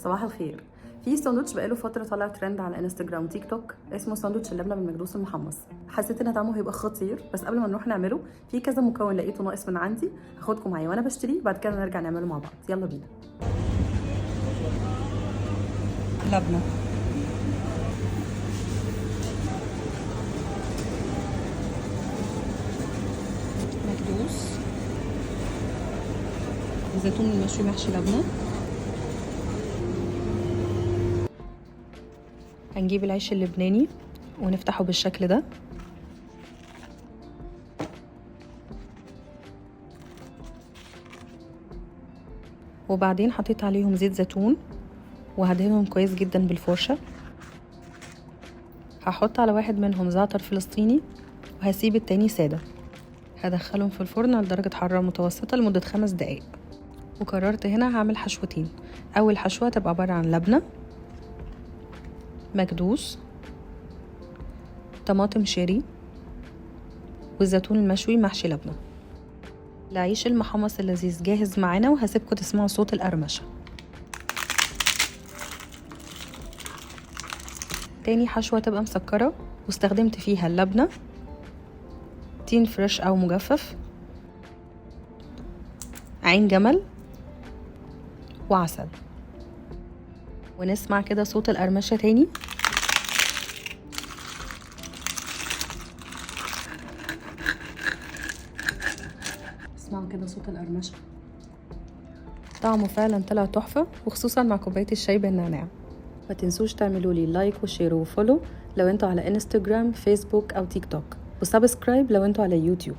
صباح الخير. في ساندوتش بقاله فتره طالع ترند على انستجرام وتيك توك اسمه ساندوتش اللبنه بالمكدوس المحمص. حسيت ان طعمه هيبقى خطير، بس قبل ما نروح نعمله في كذا مكون لقيته ناقص من عندي، هاخدكم معايا وانا بشتريه، بعد كده نرجع نعمله مع بعض. يلا بينا. لبنة، مكدوس، زيتون المشوي محشي لبنة. هنجيب العيش اللبناني ونفتحه بالشكل ده، وبعدين حطيت عليهم زيت زيتون وهدهنهم كويس جدا بالفرشة. هحط على واحد منهم زعتر فلسطيني وهسيب التاني سادة. هدخلهم في الفرن على درجة حرارة متوسطة لمدة 5 دقايق. وقررت هنا هعمل حشوتين. أول حشوة تبقى عبارة عن لبنة، مكدوس، طماطم شيري، والزيتون المشوي محشي لبنة. العيش المحمص اللذيذ جاهز معانا، وهسيبكم تسمعوا صوت القرمشة. تاني حشوة تبقى مسكرة واستخدمت فيها اللبنة، تين فريش أو مجفف، عين جمل، وعسل. ونسمع كده صوت القرمشة تاني. اسمعوا كده صوت القرمشة. طعمه فعلا طلع تحفة، وخصوصا مع كوباية الشاي بالنعناع. ما تنسوش تعملوا لي لايك وشير وفولو لو انتوا على انستجرام، فيسبوك او تيك توك، وسبسكرايب لو انتوا على يوتيوب.